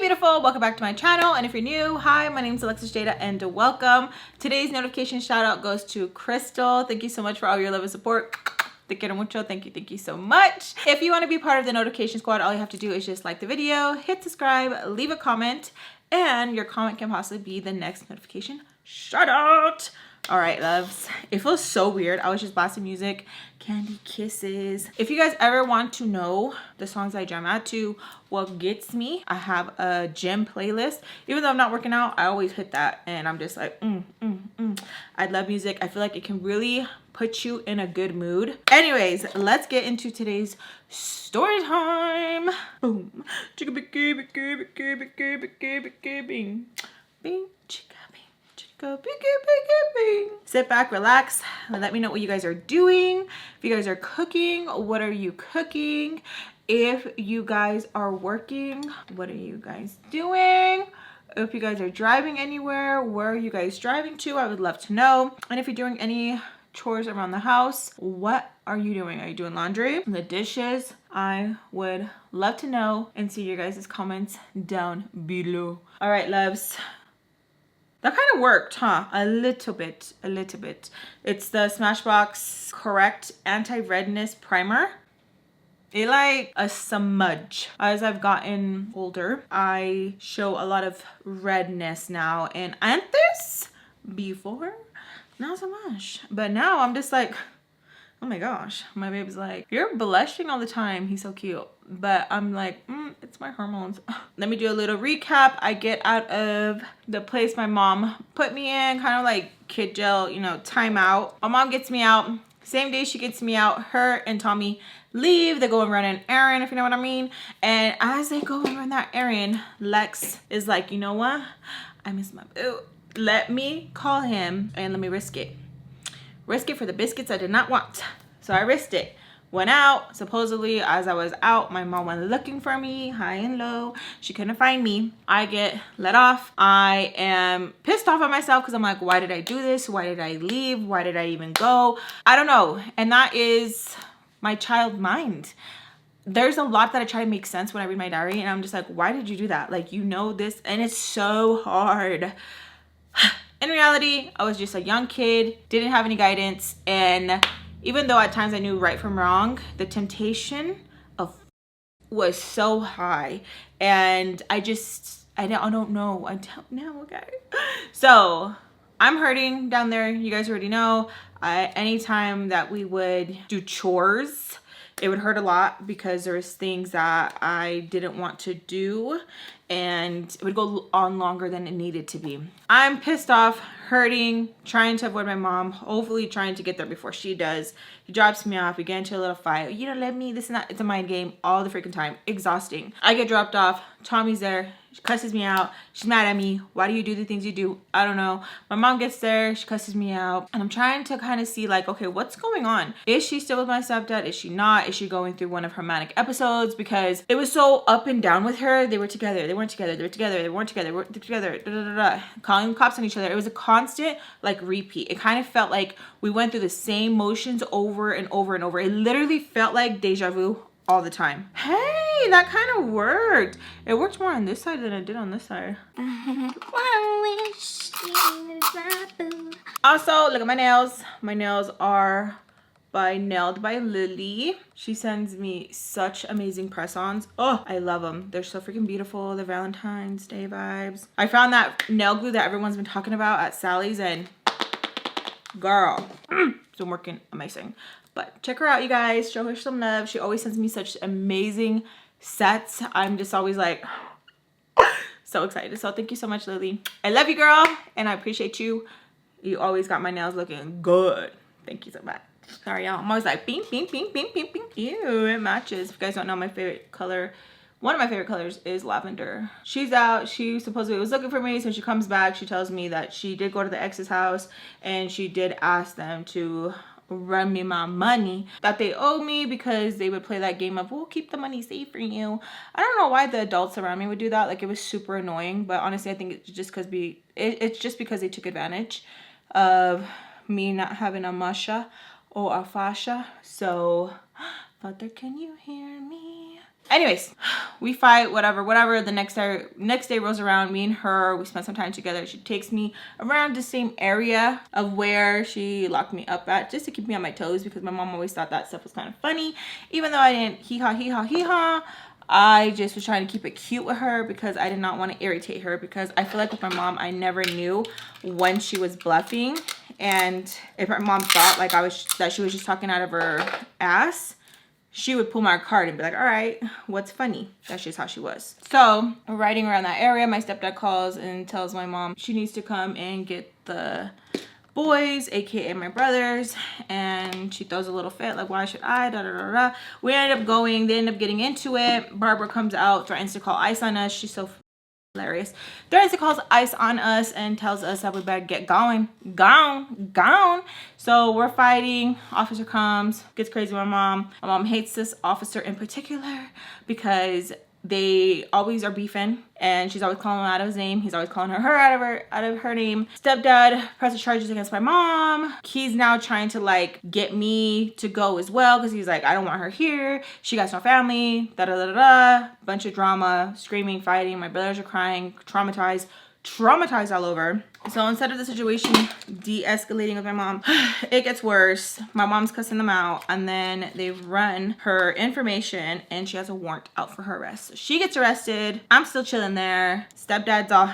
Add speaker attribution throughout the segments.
Speaker 1: beautiful, welcome back to my channel, and if you're new, hi, my name is Alexis Jayda and welcome. Today's notification shout out goes to Crystal. Thank you so much for all your love and support. Te quiero mucho. Thank you so much. If you want to be part of the notification squad, all you have to do is just like the video, hit subscribe, leave a comment, and your comment can possibly be the next notification shout out. All right, loves, it feels so weird. I was just blasting music, Candy Kisses. If you guys ever want to know the songs I jam out to, what gets me, I have a gym playlist. Even though I'm not working out, I always hit that and I'm just like, I love music. I feel like it can really put you in a good mood. Anyways, let's get into today's story time. Boom. Chicka bing, bing, bing, chicka. Sit back, relax, and let me know what you guys are doing. If you guys are cooking, what are you cooking? If you guys are working, what are you guys doing? If you guys are driving anywhere, where are you guys driving to? I would love to know. And if you're doing any chores around the house, what are you doing? Are you doing laundry? The dishes? I would love to know and see your guys' comments down below. All right, loves. That kind of worked, huh? A little bit. It's the Smashbox Correct Anti-Redness Primer. It like a smudge. As I've gotten older, I show a lot of redness now. And antes, before, not so much. But now I'm just like, oh my gosh. My baby's like, you're blushing all the time. He's so cute. But I'm like, it's my hormones. Let me do a little recap. I get out of the place my mom put me in, kind of like kid jail, you know, timeout. My mom gets me out. Same day she gets me out, her and Tommy leave. They go and run an errand, if you know what I mean. And as they go and run that errand, Lex is like, you know what? I miss my boo. Let me call him and let me risk it. Risk it for the biscuits I did not want. So I risked it. Went out. Supposedly, as I was out, my mom went looking for me, high and low. She couldn't find me. I get let off. I am pissed off at myself because I'm like, why did I do this? Why did I leave? Why did I even go? I don't know. And that is my child mind. There's a lot that I try to make sense when I read my diary, and I'm just like, why did you do that? Like, you know this, and it's so hard. In reality, I was just a young kid, didn't have any guidance, and even though at times I knew right from wrong, the temptation of was so high, and I don't know, okay? So I'm hurting down there. You guys already know. Anytime that we would do chores, it would hurt a lot because there was things that I didn't want to do, and it would go on longer than it needed to be. I'm pissed off, hurting, trying to avoid my mom, hopefully trying to get there before she does. He drops me off, we get into a little fight. You don't let me, this and that. It's a mind game all the freaking time. Exhausting. I get dropped off, Tommy's there, she cusses me out. She's mad at me. Why do you do the things you do? I don't know. My mom gets there, she cusses me out, and I'm trying to kind of see like, okay, what's going on? Is she still with my stepdad? Is she not? Is she going through one of her manic episodes? Because it was so up and down with her. They were together, they weren't together, they were together, they weren't together, they were together, da, da, da, da. Calling the cops on each other. It was a constant like repeat. It kind of felt like we went through the same motions over and over and over. It literally felt like deja vu all the time. Hey, that kind of worked. It worked more on this side than it did on this side. Also, look at my nails. My nails are Nailed by Lily. She sends me such amazing press-ons. Oh, I love them. They're so freaking beautiful. The Valentine's Day vibes. I found that nail glue that everyone's been talking about at Sally's, and girl, it's been working amazing. But check her out, you guys. Show her some love. She always sends me such amazing sets. I'm just always like so excited. So thank you so much, Lily. I love you, girl, and I appreciate you. You always got my nails looking good. Thank you so much. Sorry, y'all. I'm always like, bing, bing, bing, bing, bing, bing. Ew, it matches. If you guys don't know, my favorite color, one of my favorite colors is lavender. She's out. She supposedly was looking for me. So she comes back. She tells me that she did go to the ex's house and she did ask them to run me my money that they owe me because they would play that game of, we'll keep the money safe for you. I don't know why the adults around me would do that. Like, it was super annoying. But honestly, I think it's just because it's just because they took advantage of me not having a masha or a fascia. So, Father, can you hear me? Anyways, we fight, whatever. The next day rolls around. Me and her, we spent some time together. She takes me around the same area of where she locked me up at, just to keep me on my toes, because my mom always thought that stuff was kind of funny. Even though I didn't hee-haw, I just was trying to keep it cute with her because I did not want to irritate her, because I feel like with my mom, I never knew when she was bluffing. And if my mom thought like that she was just talking out of her ass, she would pull my card and be like, all right, what's funny? That's just how she was. So we're riding around that area. My stepdad calls and tells my mom she needs to come and get the boys, aka my brothers, and she throws a little fit like, why should I, da da da da. We ended up going, they end up getting into it. Barbara comes out, threatens to call ICE on us. She's so hilarious. Threatens to call ICE on us and tells us that we better get going. So we're fighting. Officer comes, gets crazy with my mom. My mom hates this officer in particular because they always are beefing, and she's always calling him out of his name. He's always calling her out of her name. Stepdad presses charges against my mom. He's now trying to like get me to go as well, because he's like, I don't want her here. She got no family. Da da da da. Bunch of drama, screaming, fighting. My brothers are crying, traumatized all over. So instead of the situation de-escalating with my mom, it gets worse. My mom's cussing them out, and then they run her information, and she has a warrant out for her arrest. So she gets arrested. I'm still chilling there. Stepdad's all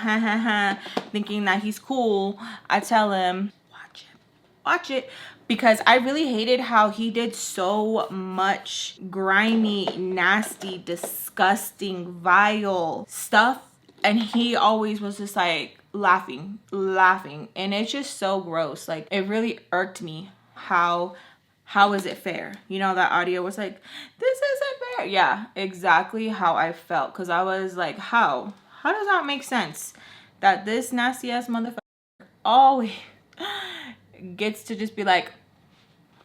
Speaker 1: thinking that he's cool. I tell him, watch it. Because I really hated how he did so much grimy, nasty, disgusting, vile stuff. And he always was just like laughing. And it's just so gross. Like, it really irked me. How is it fair? You know, that audio was like, this isn't fair. Yeah, exactly how I felt. Because I was like, how does that make sense? That this nasty ass motherfucker always gets to just be like,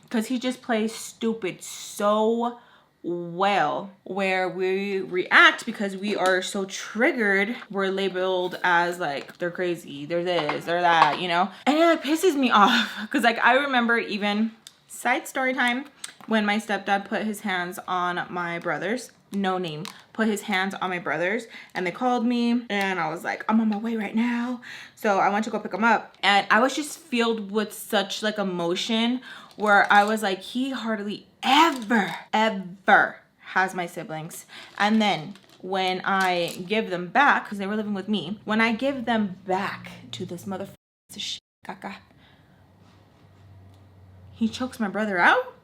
Speaker 1: because he just plays stupid so well, where we react because we are so triggered. We're labeled as like, they're crazy, they're this, they're that, you know? And it like pisses me off, because like I remember, even side story time, when my stepdad put his hands on my brothers, no name, put his hands on my brothers, and they called me, and I was like, I'm on my way right now. So I went to go pick them up, and I was just filled with such like emotion, where I was like, he hardly ever has my siblings. And then when I give them back, because they were living with me, when I give them back to this motherfucker, he chokes my brother out.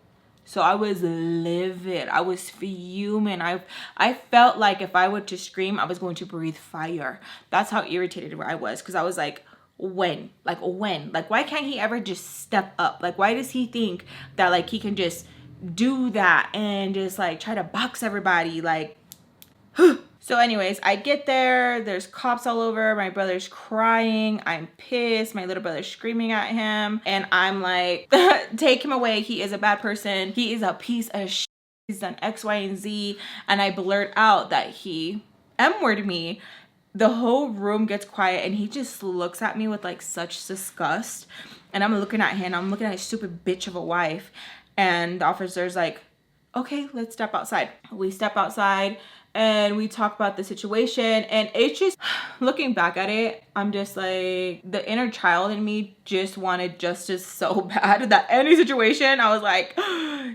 Speaker 1: So I was livid. I was fuming. I felt like if I were to scream, I was going to breathe fire. That's how irritated I was, because I was like, when? Like, why can't he ever just step up? Like, why does he think that like he can just do that and just like try to box everybody? Like, so anyways, I get there, there's cops all over, my brother's crying, I'm pissed, my little brother's screaming at him, and I'm like, take him away, he is a bad person, he is a piece of shit, he's done X, Y, and Z. And I blurt out that he M-worded me. The whole room gets quiet, and he just looks at me with like such disgust. And I'm looking at him, I'm looking at his stupid bitch of a wife. And the officer's like, okay, let's step outside. We step outside and we talk about the situation. And it's just, looking back at it, I'm just like, the inner child in me just wanted justice so bad that any situation, I was like,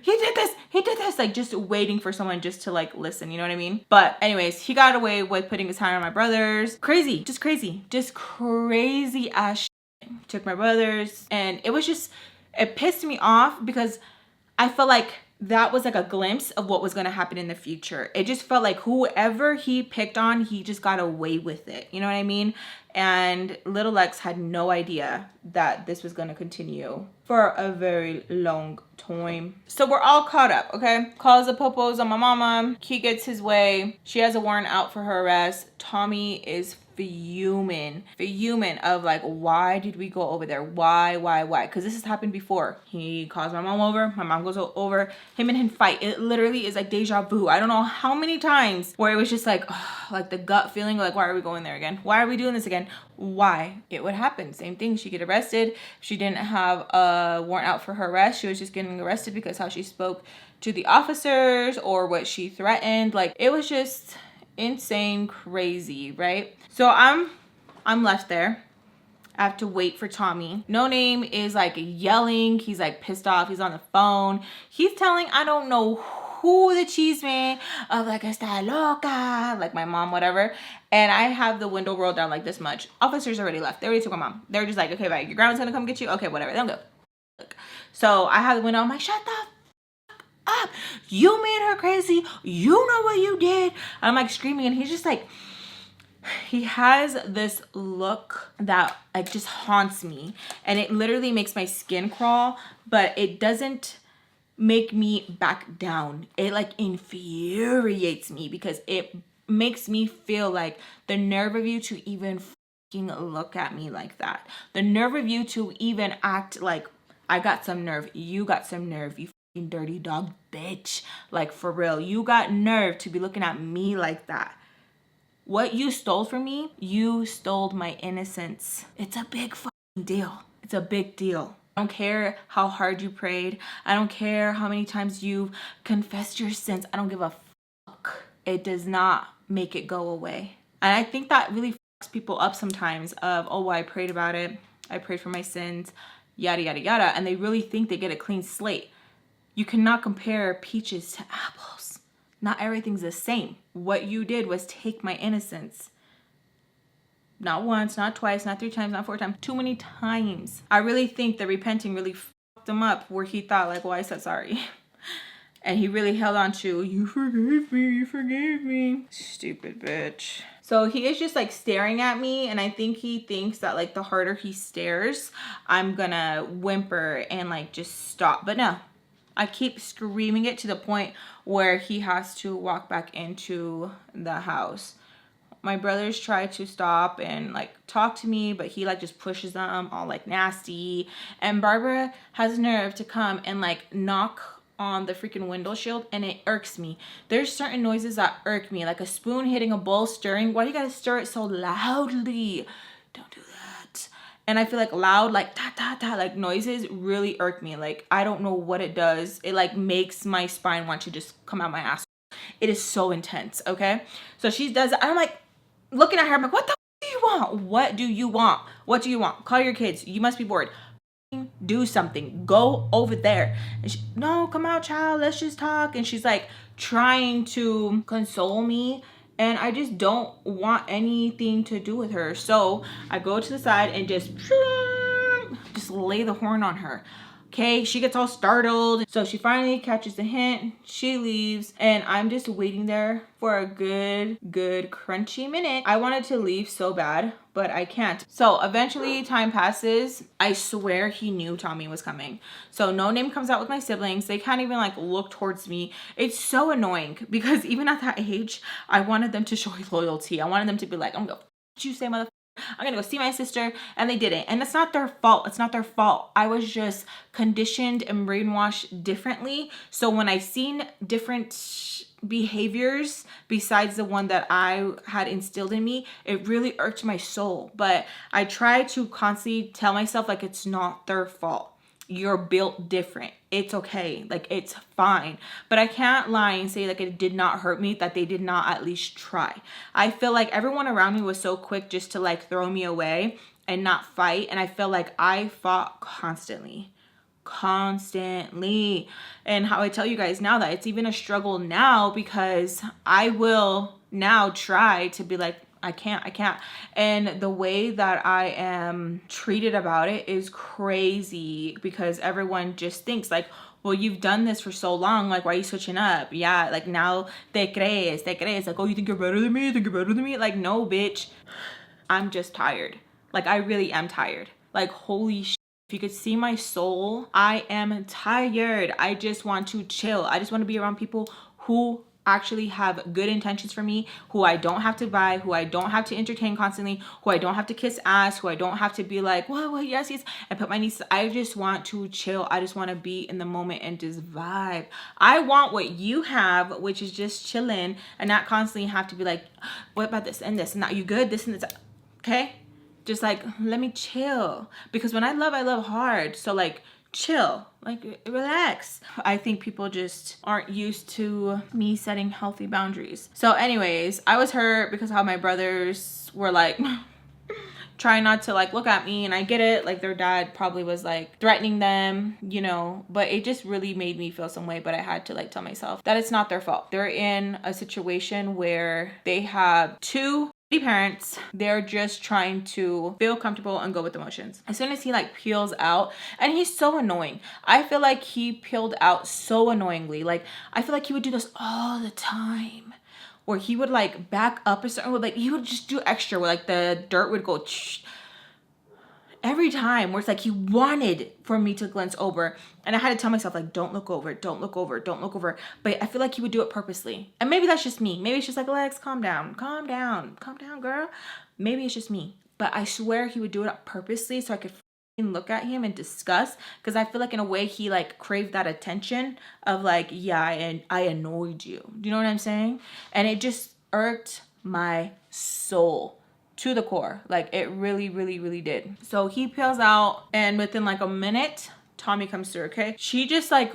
Speaker 1: he did this, like just waiting for someone just to like listen, you know what I mean? But anyways, he got away with putting his hand on my brothers. Crazy ass shit. Took my brothers, and it was just, it pissed me off, because I felt like that was like a glimpse of what was going to happen in the future. It just felt like whoever he picked on, he just got away with it. You know what I mean? And little Lex had no idea that this was going to continue for a very long time. So we're all caught up, okay? Calls the popos on my mama. He gets his way. She has a warrant out for her arrest. Tommy is fuming of like, why did we go over there? Why? Because this has happened before. He calls my mom over, my mom goes over, him and him fight. It literally is like deja vu. I don't know how many times where it was just like, like the gut feeling, like, why are we going there again? Why are we doing this again? Why? It would happen. Same thing. She'd get arrested. She didn't have a warrant out for her arrest. She was just getting arrested because how she spoke to the officers or what she threatened. Like, it was just insane, crazy, right? So I'm left there. I have to wait for Tommy. No Name is like yelling. He's like pissed off. He's on the phone. He's telling I don't know who the cheese man of like está loca, like my mom, whatever. And I have the window rolled down like this much. Officers already left. They already took my mom. They're just like, okay, bye. Your grandma's gonna come get you. Okay, whatever. They don't go. So I have the window. I'm like, shut the up. You made her crazy. You know what you did. I'm like screaming, and he's just like, he has this look that like just haunts me, and it literally makes my skin crawl, but it doesn't make me back down. It like infuriates me because it makes me feel like the nerve of you to even fucking look at me like that. The nerve of you to even act like I got some nerve. You got some nerve. You fucking dirty dog bitch. Like, for real. You got nerve to be looking at me like that. What you stole from me, you stole my innocence. It's a big fucking deal. It's a big deal. I don't care how hard you prayed. I don't care how many times you've confessed your sins. I don't give a fuck. It does not make it go away. And I think that really fucks people up sometimes of, oh, well, I prayed about it. I prayed for my sins, yada, yada, yada. And they really think they get a clean slate. You cannot compare peaches to apples. Not everything's the same. What you did was take my innocence. Not once, not twice, not 3 times, not 4 times, too many times. I really think the repenting really fucked him up where he thought like, well, I said sorry. And he really held on to, you forgave me, you forgave me. Stupid bitch. So he is just like staring at me, and I think he thinks that like the harder he stares, I'm gonna whimper and like just stop. But no, I keep screaming it to the point where he has to walk back into the house. My brothers try to stop and like talk to me, but he like just pushes them all like nasty. And Barbara has nerve to come and like knock on the freaking window shield, and it irks me. There's certain noises that irk me, like a spoon hitting a bowl, stirring. Why do you gotta stir it so loudly? Don't do that. And I feel like loud, like ta ta ta, like noises really irk me. Like, I don't know what it does. It like makes my spine want to just come out my ass. It is so intense. Okay, so she does it. I'm like looking at her. I'm like, what the do you want? What do you want? What do you want? Call your kids. You must be bored. Do something. Go over there. And she, no, come out, child. Let's just talk. And she's like trying to console me, and I just don't want anything to do with her. So I go to the side and just lay the horn on her. Okay, she gets all startled. So she finally catches the hint. She leaves, and I'm just waiting there for a good crunchy minute. I wanted to leave so bad, but I can't. So eventually time passes. I swear he knew Tommy was coming. So No Name comes out with my siblings. They can't even like look towards me. It's so annoying because even at that age, I wanted them to show loyalty. I wanted them to be like, I'm gonna go f you say, motherfucker. I'm gonna go see my sister, and they didn't. And it's not their fault. It's not their fault. I was just conditioned and brainwashed differently. So when I seen different behaviors besides the one that I had instilled in me, it really irked my soul. But I try to constantly tell myself like it's not their fault. You're built different. It's okay. Like, it's fine. But I can't lie and say like it did not hurt me, that they did not at least try. I feel like everyone around me was so quick just to like throw me away and not fight. And I feel like I fought constantly. And how I tell you guys now that it's even a struggle now, because I will now try to be like, I can't. And the way that I am treated about it is crazy, because everyone just thinks like, well, you've done this for so long, like, why are you switching up? Yeah, like, now te crees, like, oh, you think you're better than me? Like, no, bitch. I'm just tired. Like, I really am tired. Like, holy shit. If you could see my soul, I am tired. I just want to chill. I just want to be around people who actually have good intentions for me, who I don't have to buy, who I don't have to entertain constantly, who I don't have to kiss ass, who I don't have to be like, well, yes, yes, and put my niece. I just want to chill. I just want to be in the moment and just vibe. I want what you have, which is just chilling and not constantly have to be like, what about this and this and that? You good? This and this. Okay? Just like, let me chill. Because when I love hard. So like, chill, like relax. I think people just aren't used to me setting healthy boundaries. So anyways, I was hurt because how my brothers were like trying not to like look at me, and I get it, like their dad probably was like threatening them, you know, but it just really made me feel some way. But I had to like tell myself that it's not their fault. They're in a situation where they have two parents. They're just trying to feel comfortable and go with emotions. As soon as he like peels out, and he's so annoying. I feel like he peeled out so annoyingly. Like I feel like he would do this all the time, where he would like back up a certain way, like he would just do extra where like the dirt would go every time, where it's like he wanted for me to glance over, and I had to tell myself like, don't look over, don't look over, don't look over. But I feel like he would do it purposely, and maybe that's just me. Maybe it's just like, Alex, calm down, girl. Maybe it's just me, but I swear he would do it purposely so I could look at him and discuss, because I feel like in a way he like craved that attention of like, yeah, and I annoyed you. Do you know what I'm saying? And it just irked my soul to the core. Like it really did. So he peels out, and within like a minute, Tommy comes through. Okay, she just like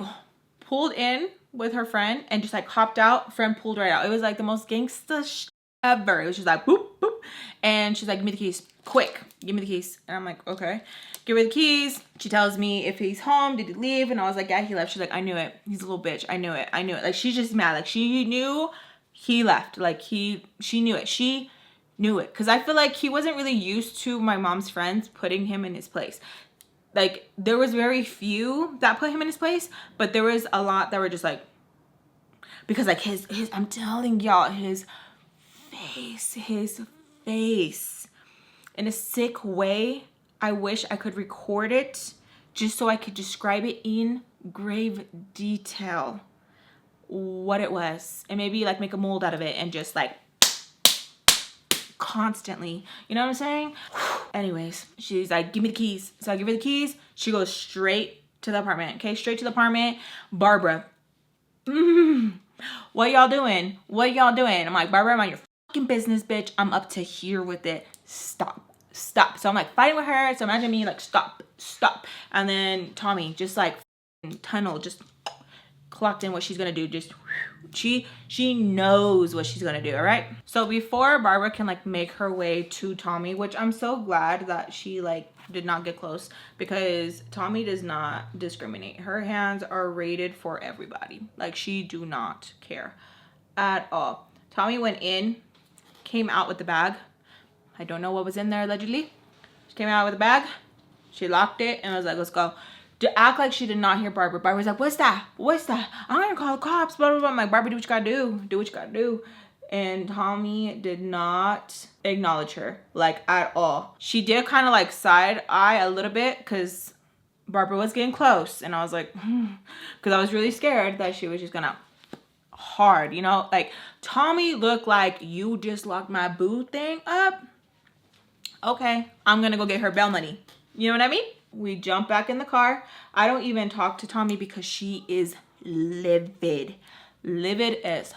Speaker 1: pulled in with her friend and just like hopped out. Friend pulled right out. It was like the most gangsta ever. It was just like boop boop, and she's like, give me the keys, quick, give me the keys. And I'm like, okay, give her the keys. She tells me if he's home, did he leave? And I was like, yeah, he left. She's like, I knew it, he's a little bitch. I knew it. Like she's just mad. Like she knew he left. Like she knew it. She knew it, because I feel like he wasn't really used to my mom's friends putting him in his place. Like there was very few that put him in his place, but there was a lot that were just like, because like his I'm telling y'all, his face in a sick way. I wish I could record it just so I could describe it in grave detail what it was, and maybe like make a mold out of it and just like constantly, you know what I'm saying? Anyways, she's like, give me the keys. So I give her the keys. She goes straight to the apartment. Okay, straight to the apartment. Barbara, what y'all doing? I'm like, Barbara, mind your fucking business, bitch. I'm up to here with it. Stop. So I'm like fighting with her. So imagine me like, stop. And then Tommy just like tunnel, just clocked in what she's gonna do. Just she knows what she's gonna do. All right, so before Barbara can like make her way to Tommy, which I'm so glad that she like did not get close, because Tommy does not discriminate. Her hands are rated for everybody. Like she do not care at all. Tommy went in, came out with the bag. I don't know what was in there allegedly. She came out with the bag, she locked it, and I was like, let's go. To act like she did not hear Barbara. Barbara was like, what's that? I'm gonna call the cops, blah, blah, blah. I'm like, Barbara, do what you gotta do. Do what you gotta do. And Tommy did not acknowledge her, like, at all. She did kind of like side eye a little bit, because Barbara was getting close. And I was like, because I was really scared that she was just gonna hard, you know? Like, Tommy looked like, you just locked my boo thing up. Okay, I'm gonna go get her bail money. You know what I mean? We jump back in the car. I don't even talk to Tommy because she is livid as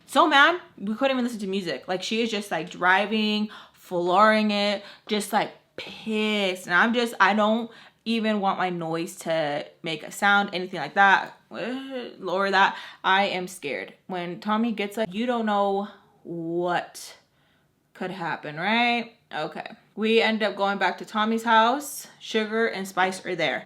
Speaker 1: so mad. We couldn't even listen to music. Like she is just like driving, flooring it, just like pissed. And I don't even want my noise to make a sound, anything like that. Lower that. I am scared. When Tommy gets like, you don't know what could happen, right? Okay. We end up going back to Tommy's house. Sugar and Spice are there.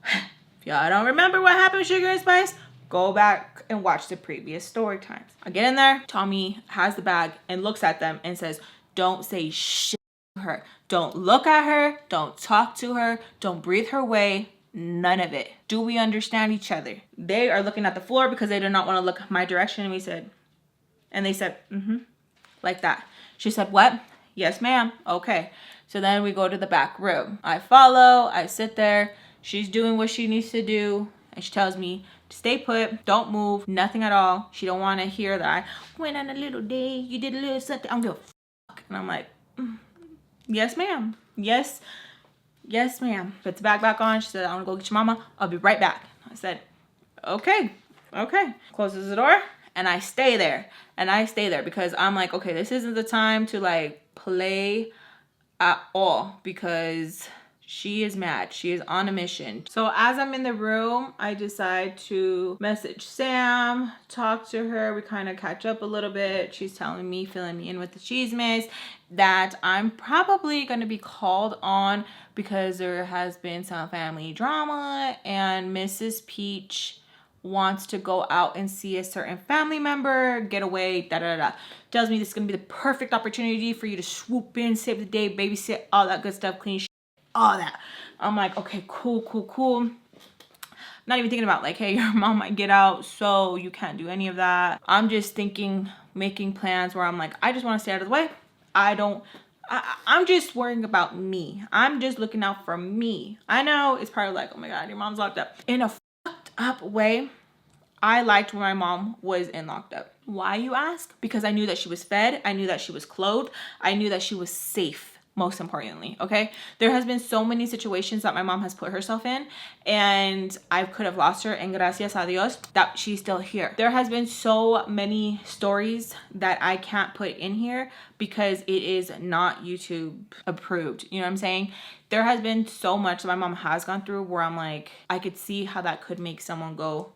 Speaker 1: If y'all don't remember what happened with Sugar and Spice, go back and watch the previous story times. I get in there. Tommy has the bag and looks at them and says, don't say shit to her. Don't look at her. Don't talk to her. Don't breathe her way. None of it. Do we understand each other? They are looking at the floor because they do not want to look my direction. And they said, like that. She said, what? Yes, ma'am. Okay. So then we go to the back room. I follow. I sit there. She's doing what she needs to do. and she tells me to stay put, don't move, nothing at all. She don't want to hear that I went on a little date, you did a little something. I don't give a fuck. And I'm like, yes, ma'am. Yes, ma'am. Puts the bag back on. She said, I want to go get your mama. I'll be right back. I said, okay. Closes the door, and I stay there. Because I'm like, okay, this isn't the time to like play at all, because she is mad. She is on a mission. So as I'm in the room, I decide to message Sam, talk to her. We kind of catch up a little bit. She's telling me, filling me in with the chismes, that I'm probably going to be called on because there has been some family drama and Mrs. Peach wants to go out and see a certain family member, get away, tells me this is gonna be the perfect opportunity for you to swoop in, save the day, babysit, all that good stuff, clean shit, all that. I'm like, okay, cool. Not even thinking about like, hey, your mom might get out, so you can't do any of that. I'm just thinking, making plans where I'm like, I just want to stay out of the way. I'm just worrying about me. I'm just looking out for me. I know it's probably like, oh my God, your mom's locked up. In a fucked up way, I liked when my mom was in locked up. Why, you ask? Because I knew that she was fed. I knew that she was clothed. I knew that she was safe, most importantly, okay? There has been so many situations that my mom has put herself in, and I could have lost her, and gracias a Dios that she's still here. There has been so many stories that I can't put in here because it is not YouTube approved. You know what I'm saying? There has been so much that my mom has gone through where I'm like, I could see how that could make someone go,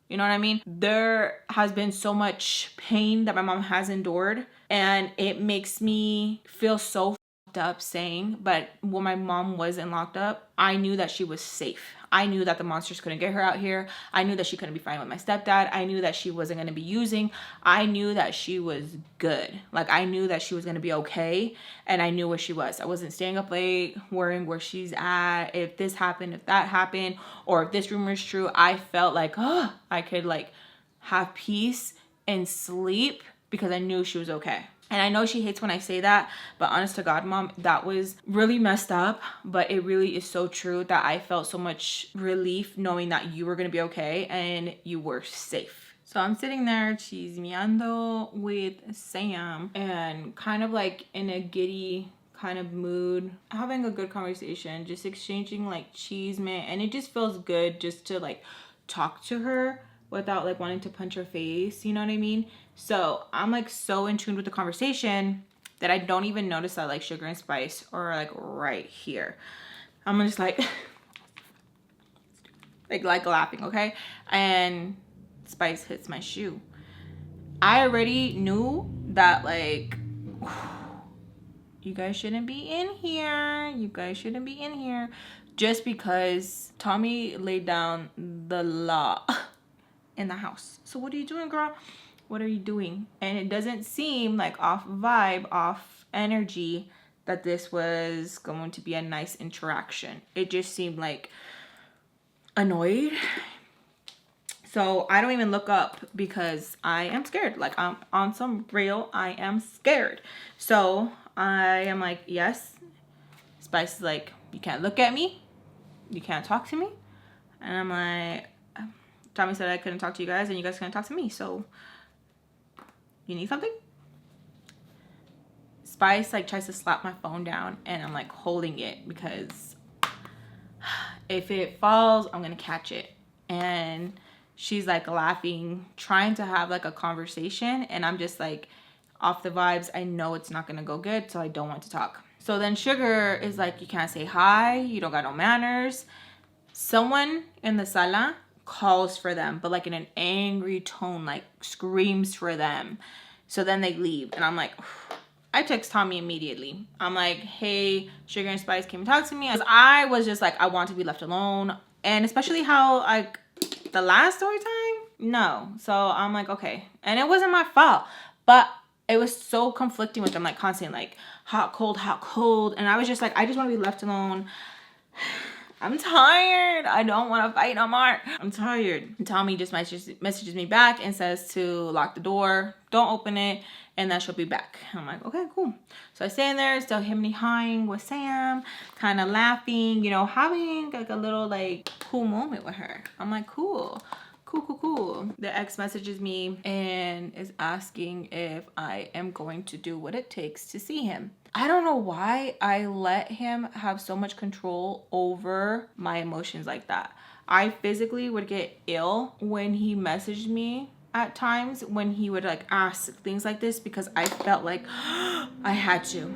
Speaker 1: you know what I mean? There has been so much pain that my mom has endured, and it makes me feel so fucked up saying, but when my mom wasn't locked up, I knew that she was safe. I knew that the monsters couldn't get her out here. I knew that she couldn't be fighting with my stepdad. I knew that she wasn't going to be using. I knew that she was good. Like, I knew that she was going to be okay, and I knew where she was. I wasn't staying up late worrying where she's at, if this happened, if that happened, or if this rumor is true. I felt like, oh, I could like have peace and sleep because I knew she was okay. And I know she hates when I say that, but honest to God, Mom, that was really messed up. But it really is so true that I felt so much relief knowing that you were going to be okay and you were safe. So I'm sitting there chismeando with Sam and kind of like in a giddy kind of mood, having a good conversation, just exchanging like chisme. And it just feels good just to like talk to her without like wanting to punch her face, you know what I mean? So I'm like so in tune with the conversation that I don't even notice that like Sugar and Spice are like right here. I'm just like like laughing, okay? And Spice hits my shoe. I already knew that like, you guys shouldn't be in here. You guys shouldn't be in here. Just because Tommy laid down the law in the house. So what are you doing, girl? What are you doing? And it doesn't seem like off vibe, off energy, that this was going to be a nice interaction. It just seemed like annoyed. So I don't even look up because I am scared. Like, I'm on some real, I am scared. So I am like, yes. Spice is like, you can't look at me. You can't talk to me. And I'm like, Tommy said I couldn't talk to you guys and you guys couldn't talk to me. So you need something? Spice like tries to slap my phone down and I'm like holding it because if it falls, I'm gonna catch it. And she's like laughing, trying to have like a conversation, and I'm just like off the vibes. I know it's not gonna go good, so I don't want to talk. So then Sugar is like, you can't say hi, you don't got no manners. Someone in the sala calls for them, but like in an angry tone, like screams for them. So then they leave, and I'm like, I text Tommy immediately. I'm like, hey, Sugar and Spice came and talked to me. Because I was just like, I want to be left alone. And especially how like the last story time, no. So I'm like, okay. And it wasn't my fault, but it was so conflicting with them, like constantly like hot, cold. And I was just like, I just want to be left alone. I'm tired. I don't want to fight no more. I'm tired. And Tommy just messages me back and says to lock the door. Don't open it. and then she'll be back. I'm like, okay, cool. So I stay in there, still him and hawing with Sam, kind of laughing, you know, having like a little like cool moment with her. I'm like, cool. Cool. The ex messages me and is asking if I am going to do what it takes to see him. I don't know why I let him have so much control over my emotions like that. I physically would get ill when he messaged me at times, when he would like ask things like this, because I felt like I had to.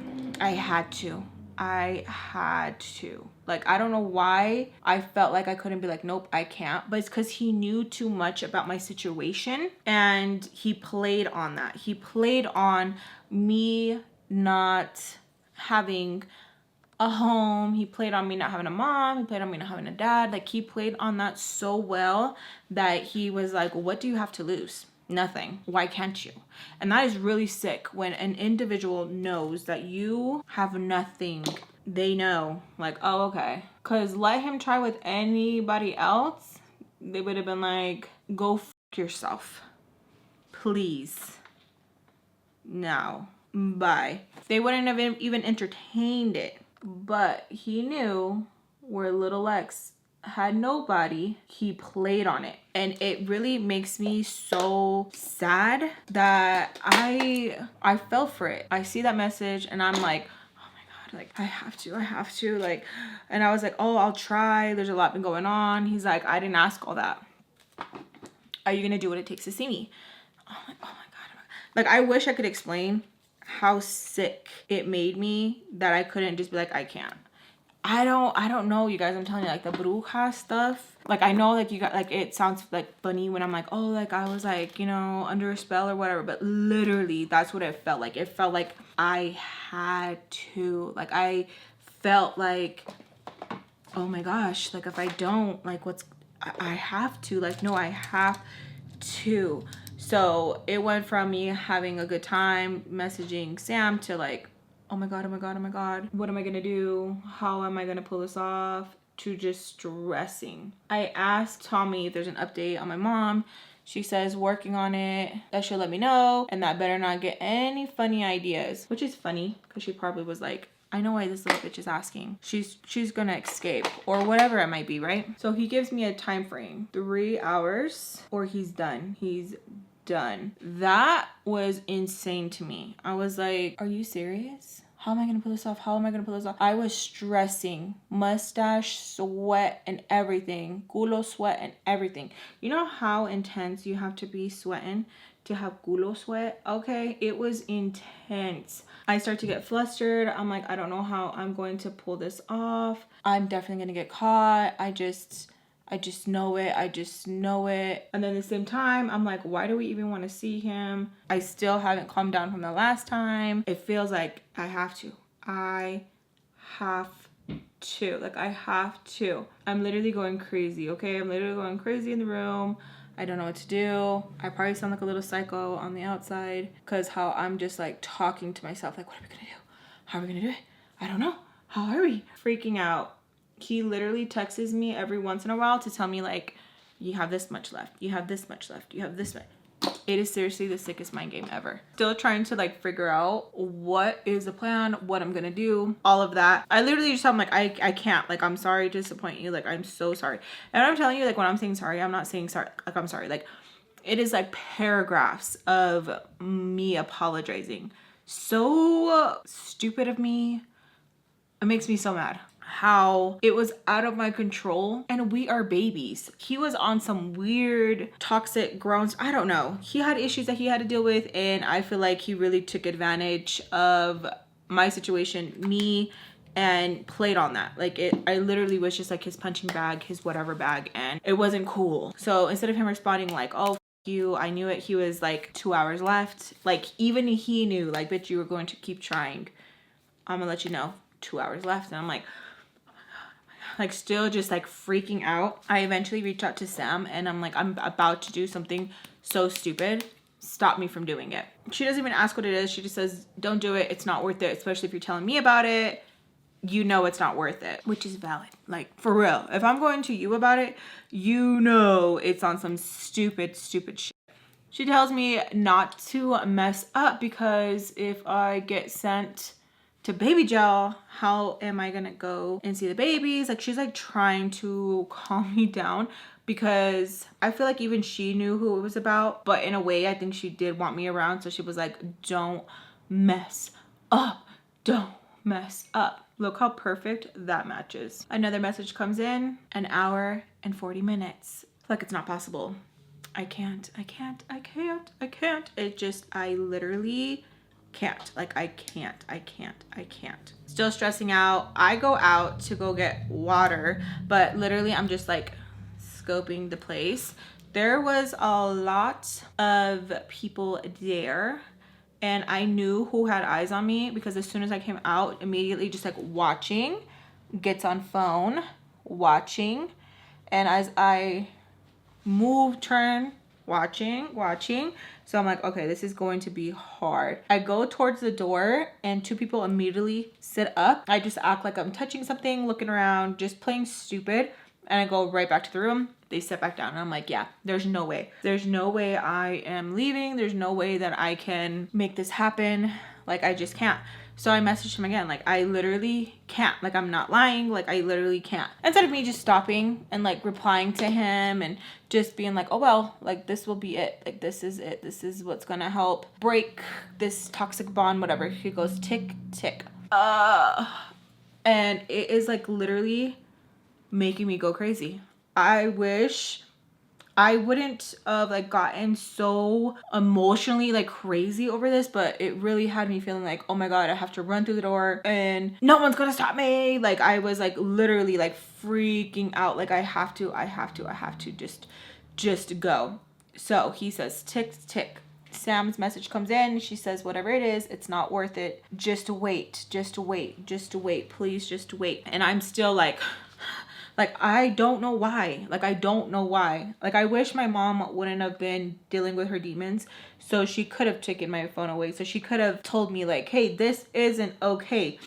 Speaker 1: Like, I don't know why I felt like I couldn't be like, nope, I can't. But it's because he knew too much about my situation, and he played on that. He played on me not having a home. He played on me not having a mom. He played on me not having a dad. Like, he played on that so well that he was like, what do you have to lose? Nothing. Why can't you? And that is really sick when an individual knows that you have nothing. They know, like, oh, okay. Because let him try with anybody else, they would have been like, go f yourself. Please. No. Bye. They wouldn't have even entertained it. But he knew where little Lex had nobody. He played on it, and it really makes me so sad that I fell for it. I see that message and I'm like, oh my god, like I have to, like, and I was like, oh, I'll try, there's a lot been going on. He's like, I didn't ask all that. Are you gonna do what it takes to see me? I'm like, oh my god. Like, I wish I could explain how sick it made me that I couldn't just be like, I can't. I don't know, you guys. I'm telling you, like, the bruja stuff, like, I know, like, you got, like, it sounds like funny when I'm like, oh, like, I was like, you know, under a spell or whatever, but literally that's what it felt like. It felt like I had to, like, I felt like, oh my gosh, like, if I don't, like, I have to, like, no, I have to. So it went from me having a good time messaging Sam to like, oh my god, what am I gonna do? How am I gonna pull this off? To just stressing. I asked Tommy if there's an update on my mom. She says working on it, that she'll let me know, and that better not get any funny ideas. Which is funny, because she probably was like, I know why this little bitch is asking. She's gonna escape, or whatever it might be, right? So he gives me a time frame, 3 hours, or he's done. He's done. That was insane to me. I was like, are you serious? How am I gonna pull this off? How am I gonna pull this off? I was stressing. Mustache, sweat, and everything. Culo, sweat, and everything. You know how intense you have to be sweating to have culo sweat? Okay, it was intense. I start to get flustered. I'm like, I don't know how I'm going to pull this off. I'm definitely gonna get caught. I just know it. And then at the same time, I'm like, why do we even want to see him? I still haven't calmed down from the last time. It feels like I have to. Like, I have to. I'm literally going crazy, okay? I'm literally going crazy in the room. I don't know what to do. I probably sound like a little psycho on the outside, because how I'm just like talking to myself, like, what are we gonna do? How are we gonna do it? I don't know. How are we? Freaking out. He literally texts me every once in a while to tell me, like, you have this much left. You have this much left. You have this much. It is seriously the sickest mind game ever. Still trying to, like, figure out what is the plan, what I'm gonna do, all of that. I literally just tell him, like, I can't. Like, I'm sorry to disappoint you. Like, I'm so sorry. And I'm telling you, like, when I'm saying sorry, I'm not saying sorry. Like, I'm sorry. Like, it is, like, paragraphs of me apologizing. So stupid of me. It makes me so mad. How it was out of my control, and we are babies. He was on some weird toxic grounds. I don't know. He had issues that he had to deal with, and I feel like he really took advantage of my situation, me, and played on that. Like, I literally was just like his punching bag, his whatever bag, and it wasn't cool. So instead of him responding like, oh, you, I knew it, he was like 2 hours left. Like, even he knew, like, bitch, you were going to keep trying. I'm gonna let you know, 2 hours left. And I'm like, like, still just like freaking out. I eventually reached out to Sam, and I'm like, I'm about to do something so stupid. Stop me from doing it. She doesn't even ask what it is. She just says, don't do it. It's not worth it. Especially if you're telling me about it, you know it's not worth it, which is valid. Like, for real. If I'm going to you about it, you know it's on some stupid shit. She tells me not to mess up because if I get sent to baby jail, how am I gonna go and see the babies? Like, she's like trying to calm me down because I feel like even she knew who it was about, but in a way I think she did want me around. So she was like, don't mess up, don't mess up. Look how perfect that matches. Another message comes in, 1 hour and 40 minutes. Like, it's not possible. I can't. It just, I literally can't. Like, I can't. Still stressing out. I go out to go get water, but literally I'm just like scoping the place. There was a lot of people there, and I knew who had eyes on me because as soon as I came out, immediately just like watching, gets on phone, watching, and as I move, turn, watching. So I'm like, okay, this is going to be hard. I go towards the door and 2 people immediately sit up. I just act like I'm touching something, looking around, just playing stupid. And I go right back to the room. They sit back down. And I'm like, yeah, there's no way. There's no way I am leaving. There's no way that I can make this happen. Like, I just can't. So I messaged him again, like, I literally can't. Like, I'm not lying. Like, I literally can't. Instead of me just stopping and like replying to him and just being like, oh, well, like, this will be it. Like, this is it. This is what's gonna help break this toxic bond, whatever. He goes tick, tick. And it is like literally making me go crazy. I wish I wouldn't have like gotten so emotionally like crazy over this, but it really had me feeling like, oh my God, I have to run through the door and no one's gonna stop me. Like, I was like literally like freaking out. Like, I have to just go. So he says, tick, tick. Sam's message comes in. She says, whatever it is, it's not worth it. Just wait, please just wait. And I'm still like, I don't know why. Like, I wish my mom wouldn't have been dealing with her demons. So she could have taken my phone away. So she could have told me like, hey, this isn't okay.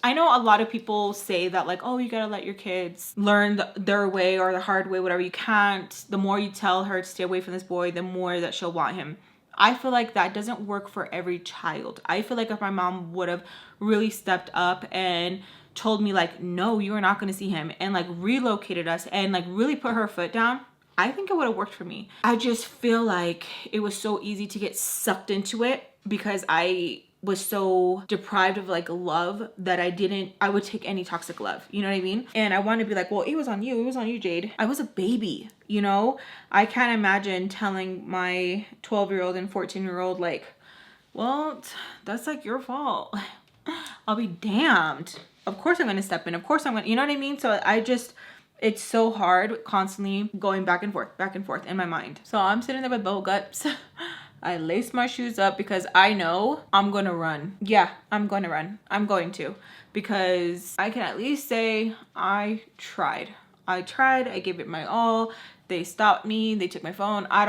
Speaker 1: I know a lot of people say that like, oh, you gotta let your kids learn their way or the hard way, whatever. You can't. The more you tell her to stay away from this boy, the more that she'll want him. I feel like that doesn't work for every child. I feel like if my mom would have really stepped up and told me like, no, you are not going to see him, and like relocated us and like really put her foot down, I think it would have worked for me. I just feel like it was so easy to get sucked into it because I was so deprived of like love that I would take any toxic love, you know what I mean? And I want to be like, well, it was on you, Jade. I was a baby, you know? I can't imagine telling my 12-year-old and 14-year-old like, well, that's like your fault. I'll be damned. Of course I'm going to step in. Of course I'm going to, you know what I mean? So it's so hard constantly going back and forth in my mind. So I'm sitting there with bubble guts. I lace my shoes up because I know I'm going to run. Yeah, I'm going to run. I'm going to, because I can at least say I tried. I gave it my all. They stopped me. They took my phone. I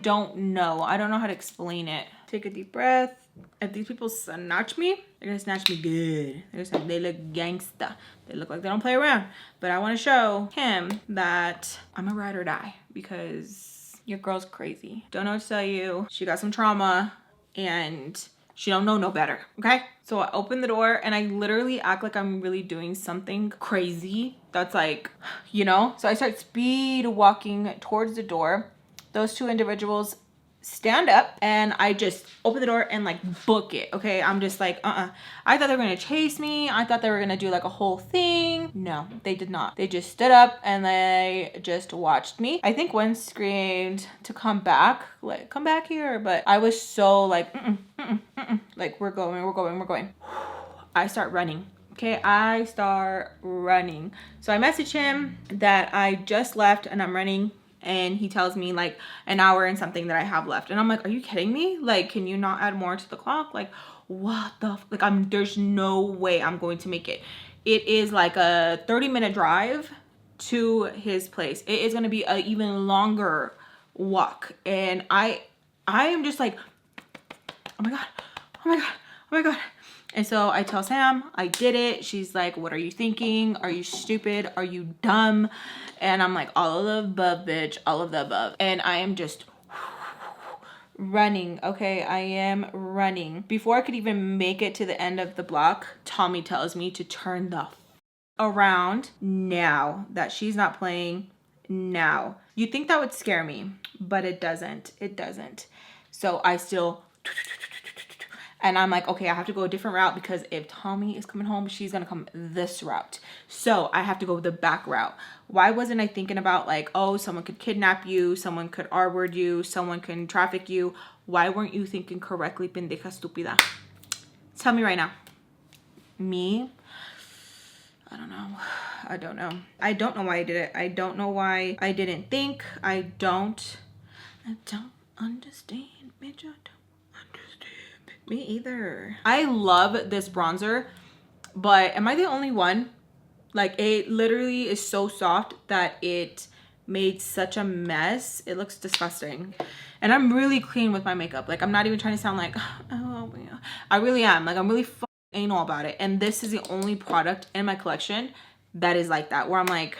Speaker 1: don't know. I don't know how to explain it. Take a deep breath. If these people snatch me, they're gonna snatch me good. They look gangsta. They look like they don't play around. But I want to show him that I'm a ride or die, because your girl's crazy. Don't know what to tell you. She got some trauma and she don't know no better, okay? So I open the door and I literally act like I'm really doing something crazy that's like, you know? So I start speed walking towards the door. Those 2 individuals stand up and I just open the door and like book it. Okay, I'm just like, I thought they were gonna chase me. I thought they were gonna do like a whole thing. No, they did not. They just stood up and they just watched me. I think one screamed to come back, like, come back here. But I was so like, like, we're going. I start running. Okay, I start running. So I message him that I just left and I'm running. And he tells me like 1 hour and something that I have left. And I'm like, are you kidding me? Like, can you not add more to the clock? Like, what the, like, there's no way I'm going to make it. It is like a 30-minute drive to his place. It is going to be an even longer walk. And I am just like, oh my God. And so I tell Sam, I did it. She's like, what are you thinking? Are you stupid? Are you dumb? And I'm like, all of the above, bitch, all of the above. And I am just running. Okay, I am running. Before I could even make it to the end of the block, Tommy tells me to turn the around now, that she's not playing now. You think that would scare me, but it doesn't. It doesn't. So I still, and I'm like, okay, I have to go a different route because if Tommy is coming home, she's gonna come this route. So I have to go the back route. Why wasn't I thinking about like, oh, someone could kidnap you, someone could R-word you, someone can traffic you? Why weren't you thinking correctly, pendeja estúpida? Tell me right now. Me? I don't know. I don't know. I don't know why I did it. I don't know why I didn't think. I don't understand, bitch. I don't understand. Me either. I love this bronzer, but am I the only one? Like, it literally is so soft that it made such a mess. It looks disgusting. And I'm really clean with my makeup. Like, I'm not even trying to sound like, oh, yeah. I really am. Like, I'm really anal about it. And this is the only product in my collection that is like that, where I'm like,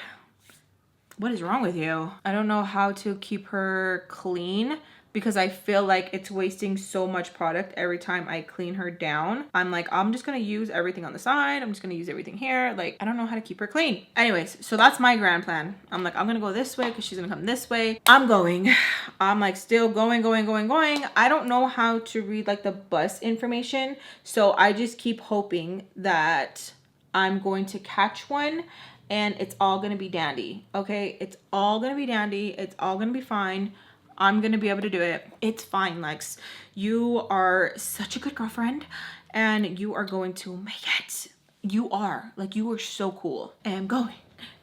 Speaker 1: what is wrong with you? I don't know how to keep her clean because I feel like it's wasting so much product every time I clean her down. I'm like, I'm just gonna use everything on the side. I'm just gonna use everything here. Like, I don't know how to keep her clean. Anyways, so that's my grand plan. I'm like, I'm gonna go this way because she's gonna come this way. I'm going. I'm like still going. I don't know how to read like the bus information. So I just keep hoping that I'm going to catch one and it's all gonna be dandy. Okay, it's all gonna be dandy. It's all gonna be fine. I'm gonna be able to do it. It's fine, Lex. You are such a good girlfriend and you are going to make it. You are. Like, you are so cool. And going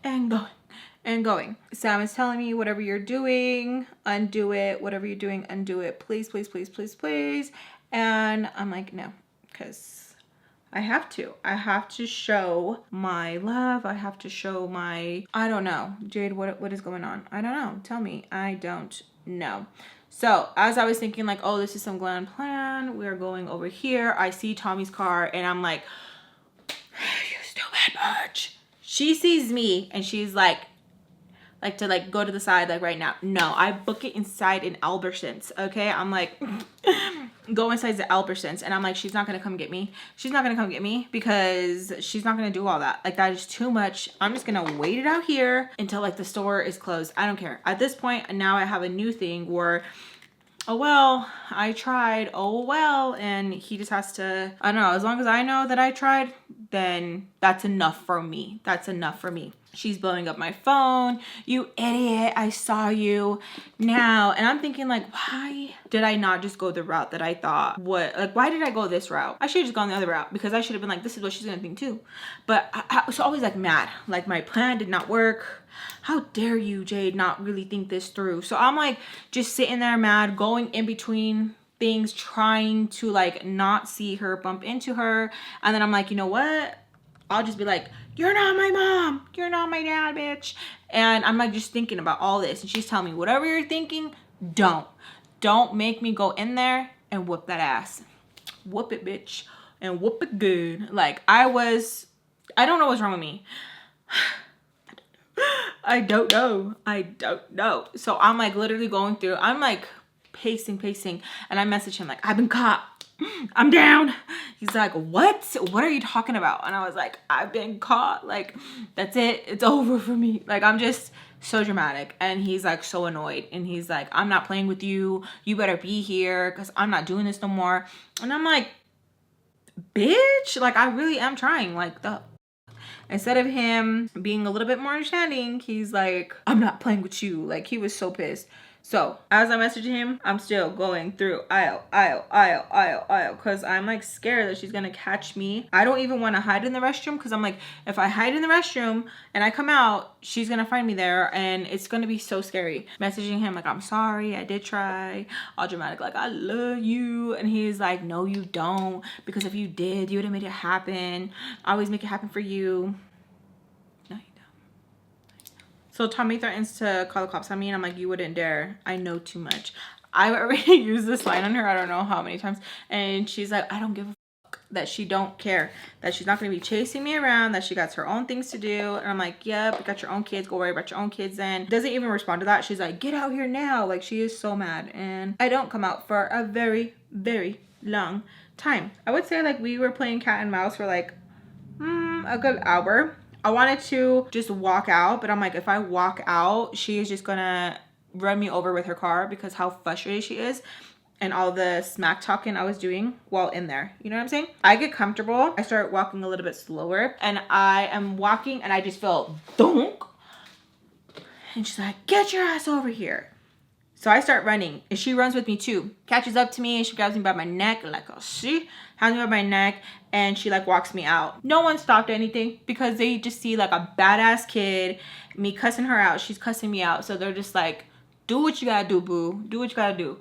Speaker 1: and going and going. Sam is telling me, whatever you're doing, undo it. Whatever you're doing, undo it. Please, please, please, please, please. And I'm like, no, because I have to. I have to show my love. I have to show my, I don't know. Jade, what is going on? I don't know. Tell me. I don't know. So as I was thinking like, oh, this is some grand plan. We're going over here. I see Tommy's car and I'm like, you stupid bitch. She sees me and she's like to like go to the side like right now. No, I book it inside in Albertsons. Okay. I'm like, go inside the Albertsons and I'm like, she's not gonna come get me. She's not gonna come get me because she's not gonna do all that. Like, that is too much. I'm just gonna wait it out here until like the store is closed. I don't care. At this point, now I have a new thing where, oh well, I tried, oh well, and he just has to, I don't know, as long as I know that I tried, then that's enough for me. That's enough for me. She's blowing up my phone. You idiot, I saw you now. And I'm thinking like, why did I not just go the route that I thought? Like, why did I go this route? I should have just gone the other route because I should have been like, this is what she's gonna think too. But I was always like mad. Like, my plan did not work. How dare you, Jade, not really think this through? So I'm like just sitting there mad, going in between things, trying to like not see her, bump into her. And then I'm like, you know what? I'll just be like, you're not my mom. You're not my dad, bitch. And I'm like just thinking about all this. And she's telling me, whatever you're thinking, don't make me go in there and whoop that ass. Whoop it, bitch. And whoop it good. Like, I don't know what's wrong with me. I don't know. So I'm like literally going through, I'm like pacing. And I message him like, I've been caught. I'm down. He's like, what are you talking about? And I was like, I've been caught. Like, that's it. It's over for me. Like, I'm just so dramatic. And he's like so annoyed. And he's like, I'm not playing with you. You better be here because I'm not doing this no more. And I'm like, bitch, like, I really am trying. Like, instead of him being a little bit more understanding, he's like, I'm not playing with you. Like, he was so pissed. So as I'm messaging him, I'm still going through aisle, because I'm like scared that she's gonna catch me. I don't even want to hide in the restroom because I'm like, if I hide in the restroom and I come out, she's gonna find me there and it's gonna be so scary. Messaging him like, I'm sorry, I did try. All dramatic, like, I love you. And he's like, no, you don't, because if you did, you would have made it happen. I always make it happen for you. So Tommy threatens to call the cops on me and I'm like, you wouldn't dare. I know too much. I've already used this line on her, I don't know how many times. And she's like, I don't give a fuck. that she don't care, that she's not going to be chasing me around, that she got her own things to do. And I'm like, yep, you got your own kids, go worry about your own kids then. Doesn't even respond to that. She's like, get out here now. Like, she is so mad. And I don't come out for a very, very long time. I would say like we were playing cat and mouse for like a good hour. I wanted to just walk out, but I'm like, if I walk out, she is just gonna run me over with her car because how frustrated she is and all the smack talking I was doing while in there. You know what I'm saying? I get comfortable. I start walking a little bit slower, and I am walking and I just feel donk. And she's like, get your ass over here. So I start running and she runs with me too. Catches up to me and she grabs me by my neck, like, oh, she has me by my neck, and she like walks me out. No one stopped anything because they just see like a badass kid, me cussing her out. She's cussing me out. So they're just like, do what you gotta do, boo. Do what you gotta do.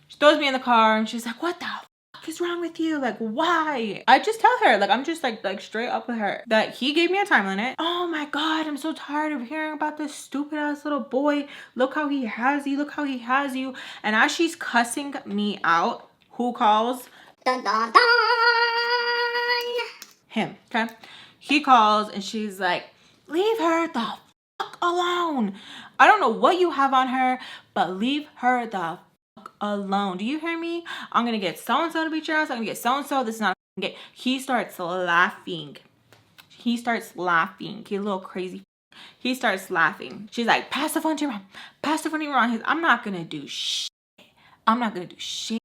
Speaker 1: She throws me in the car and she's like, what the fuck is wrong with you? Like, why? I just tell her, like, I'm just like straight up with her that he gave me a time limit. Oh my God, I'm so tired of hearing about this stupid ass little boy. Look how he has you. Look how he has you. And as she's cussing me out, who calls? Dun, dun, dun. Him, okay? He calls and she's like, leave her the fuck alone. I don't know what you have on her, but leave her the fuck alone. Do you hear me? I'm gonna get so-and-so to beat your ass. I'm gonna get so-and-so. This is not gonna get. He starts laughing. He starts laughing. He's a little crazy. He starts laughing. She's like, pass the phone to your mom. Pass the phone to your mom. I'm not gonna do shit. I'm not gonna do shit.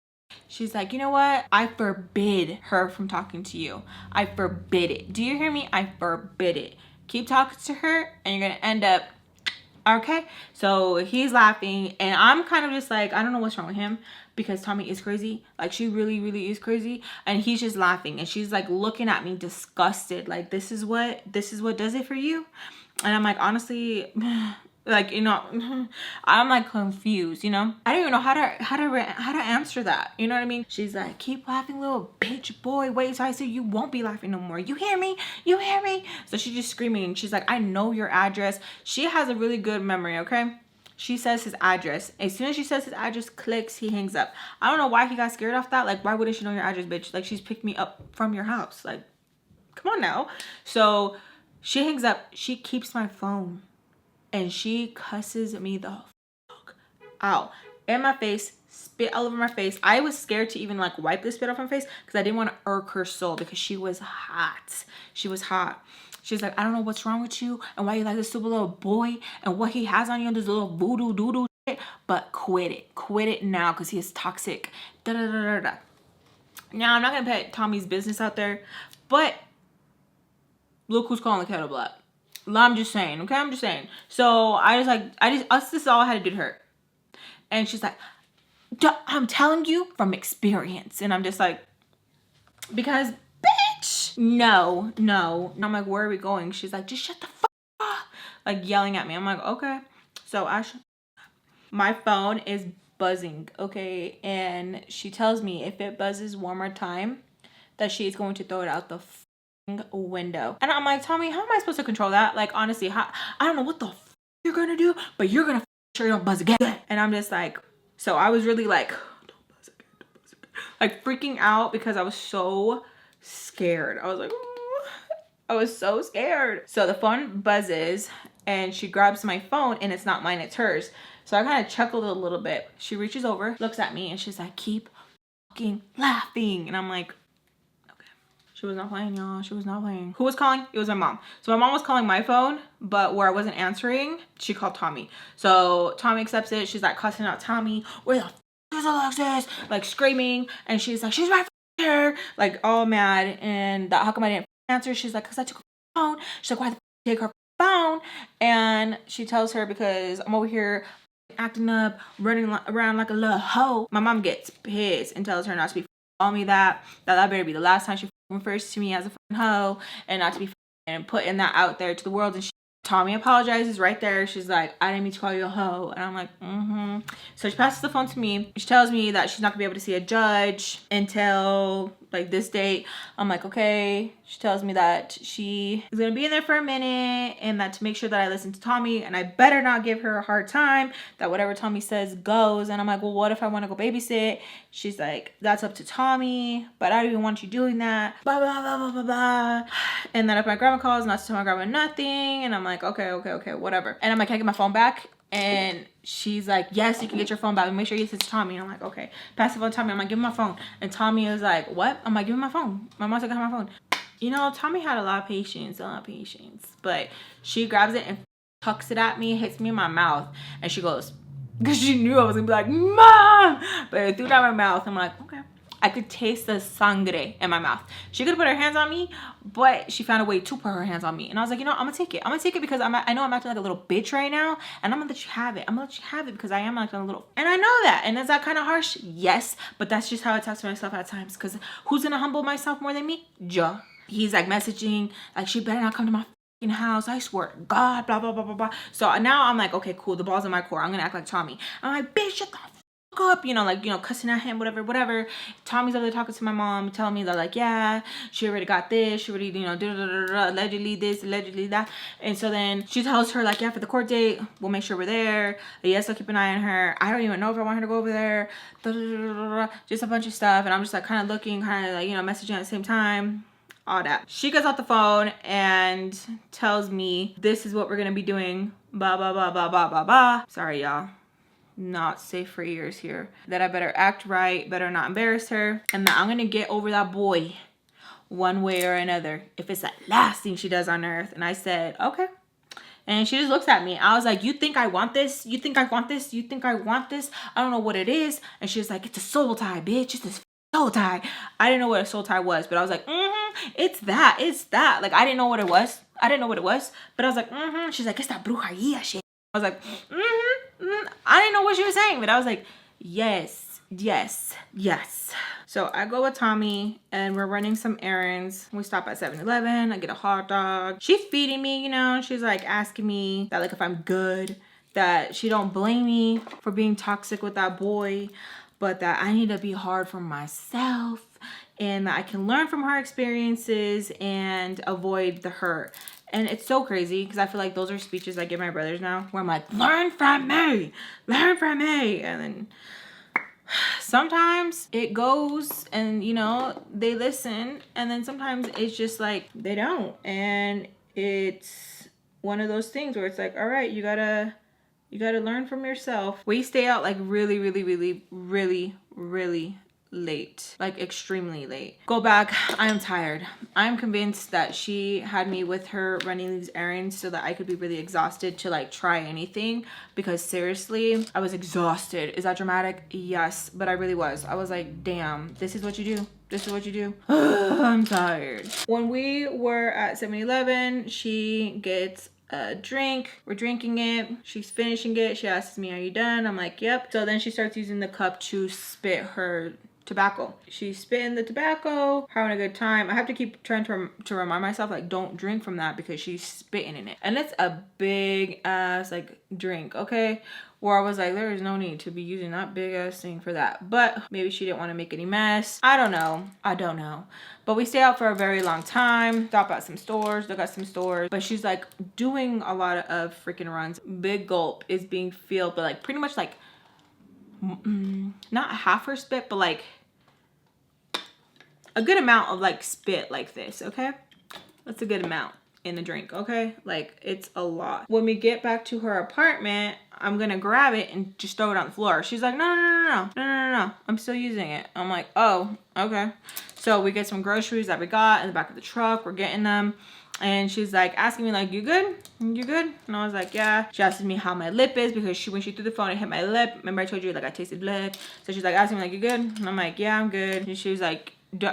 Speaker 1: She's like, you know what? I forbid her from talking to you. I forbid it. Do you hear me? I forbid it. Keep talking to her and you're gonna end up, okay? So he's laughing and I'm kind of just like, I don't know what's wrong with him because Tommy is crazy. Like, she really, really is crazy. And he's just laughing and she's like looking at me disgusted. Like, this is what does it for you? And I'm like, honestly, like, you know, I'm like confused, you know. I don't even know how to answer that, you know what I mean? She's like, keep laughing, little bitch boy. Wait till I say you won't be laughing no more. You hear me? You hear me? So she's just screaming. She's like, I know your address. She has a really good memory, okay? She says his address. As soon as she says his address, clicks, he hangs up. I don't know why he got scared off that. Like, why wouldn't she know your address, bitch? Like, she's picked me up from your house. Like, come on now. So she hangs up. She keeps my phone. And she cusses me the fuck out. In my face, spit all over my face. I was scared to even like wipe the spit off my face because I didn't want to irk her soul because she was hot. She was hot. She's like, I don't know what's wrong with you and why you like this stupid little boy and what he has on you and this little voodoo doo-doo shit. But quit it. Quit it now because he is toxic. Da da da da da. Now, I'm not going to put Tommy's business out there, but look who's calling the kettle black. I'm just saying, okay? I'm just saying. So this is all I had to do to her. And she's like, I'm telling you from experience. And I'm just like, because bitch, no. I'm like, where are we going? She's like, just shut the fuck up. Like yelling at me. I'm like, okay. So my phone is buzzing, okay? And she tells me if it buzzes one more time, that she's going to throw it out the window. And I'm like, Tommy, how am I supposed to control that? Like, honestly, I don't know what the you're gonna do, but you're gonna sure you don't buzz again. And I'm just like, so I was really like, don't buzz again, like freaking out because I was so scared. I was like, ooh. I was so scared. So the phone buzzes and she grabs my phone and it's not mine, it's hers. So I kind of chuckled a little bit. She reaches over, looks at me and she's like, keep fucking laughing. And I'm like, she was not playing, y'all. She was not playing. Who was calling? It was my mom. So my mom was calling my phone, but where I wasn't answering, she called Tommy. So Tommy accepts it. She's like cussing out Tommy. Where the f is Alexis? Like screaming. And she's like, she's right here. Like all mad. And how come I didn't answer? She's like, because I took her phone. She's like, why the f take her phone? And she tells her because I'm over here acting up, running around like a little hoe. My mom gets pissed and tells her not to be calling me that better be the last time she refers to me as a fucking hoe and not to be and putting that out there to the world. And Tommy apologizes right there. She's like, I didn't mean to call you a hoe. And I'm like, So she passes the phone to me. She tells me that she's not gonna be able to see a judge until like this date. I'm like, okay. She tells me that she is gonna be in there for a minute and that to make sure that I listen to Tommy and I better not give her a hard time, that whatever Tommy says goes. And I'm like, well, what if I want to go babysit? She's like, that's up to Tommy, but I don't even want you doing that. Blah, blah, blah, blah, blah, blah. And then if my grandma calls, not to tell my grandma nothing. And I'm like, okay, whatever. And I'm like, can I get my phone back? And she's like, yes, you can get your phone back. Make sure you listen to Tommy. And I'm like, okay. Pass the phone to Tommy. I'm like, give him my phone. And Tommy is like, what? I'm like, give him my phone. My mom's like, I have my phone. You know, Tommy had a lot of patience. But she grabs it and tucks it at me, hits me in my mouth. And she goes, because she knew I was going to be like, Mom! But it threw it out my mouth. I'm like, okay. I could taste the sangre in my mouth. She could put her hands on me, but she found a way to put her hands on me. And I was like, you know, I'm gonna take it. I'm gonna take it because I know I'm acting like a little bitch right now, and I'm gonna let you have it. I'm gonna let you have it because I am acting a little, and I know that. And is that kind of harsh? Yes, but that's just how I talk to myself at times. Because who's gonna humble myself more than me? Joe. He's like messaging, like, she better not come to my house, I swear to God, blah, blah, blah, blah, blah. So now I'm like, okay, cool, the ball's in my court. I'm gonna act like Tommy. I'm like, bitch, shut the up, you know, like, you know, cussing at him, whatever. Tommy's over there talking to my mom, telling me that, like, yeah, she already got this, she already, you know, allegedly this, allegedly that. And so then she tells her, like, yeah, for the court date, we'll make sure we're there. Yes, I'll keep an eye on her. I don't even know if I want her to go over there. Just a bunch of stuff. And I'm just like kind of looking, kind of like, you know, messaging at the same time. All that. She gets off the phone and tells me this is what we're gonna be doing. Blah, blah, blah, blah, blah, blah, blah. Sorry, y'all. Not safe for ears here. That I better act right, better not embarrass her, and that I'm gonna get over that boy one way or another if it's the last thing she does on earth. And I said, okay. And she just looks at me. I was like, you think I want this? You think I want this? You think I want this? I don't know what it is. And she was like, it's a soul tie, bitch. It's this soul tie. I didn't know what a soul tie was, but I was like, it's that. Like, I didn't know what it was. But I was like, She's like, it's that brujeria shit. I was like, I didn't know what she was saying, but I was like, yes. So I go with Tommy and we're running some errands. We stop at 7-Eleven. I get a hot dog. She's feeding me, you know. She's like asking me that, like, if I'm good, that she don't blame me for being toxic with that boy, but that I need to be hard for myself and that I can learn from her experiences and avoid the hurt. And it's so crazy because I feel like those are speeches I give my brothers now where I'm like, learn from me. And then sometimes it goes and, you know, they listen. And then sometimes it's just like they don't. And it's one of those things where it's like, all right, you gotta learn from yourself. We stay out like really late, like extremely late. Go back. I am tired. I'm convinced that she had me with her running these errands so that I could be really exhausted to like try anything, because seriously, I was exhausted. Is that dramatic? Yes, but I really was. I was like, damn, this is what you do. I'm tired. When we were at 7-Eleven, she gets a drink. We're drinking it. She's finishing it. She asks me, are you done? I'm like, yep. So then she starts using the cup to spit her tobacco. She's spitting the tobacco, having a good time. I have to keep trying to remind myself, like, don't drink from that because she's spitting in it. And it's a big ass like drink, okay? Where I was like, there is no need to be using that big ass thing for that. But maybe she didn't want to make any mess. I don't know. But we stay out for a very long time. Stop at some stores, look at some stores. But she's like doing a lot of freaking runs. Big gulp is being filled, but like pretty much like not half her spit, but like a good amount of like spit like this, okay? That's a good amount in the drink, okay? Like, it's a lot. When we get back to her apartment, I'm gonna grab it and just throw it on the floor. She's like, no, I'm still using it. I'm like, oh, okay. So we get some groceries that we got in the back of the truck. We're getting them. And she's like asking me like, you good? And I was like, yeah. She asked me how my lip is because when she threw the phone, it hit my lip. Remember I told you like I tasted blood? So she's like asking me like, you good? And I'm like, yeah, I'm good. And she was like, do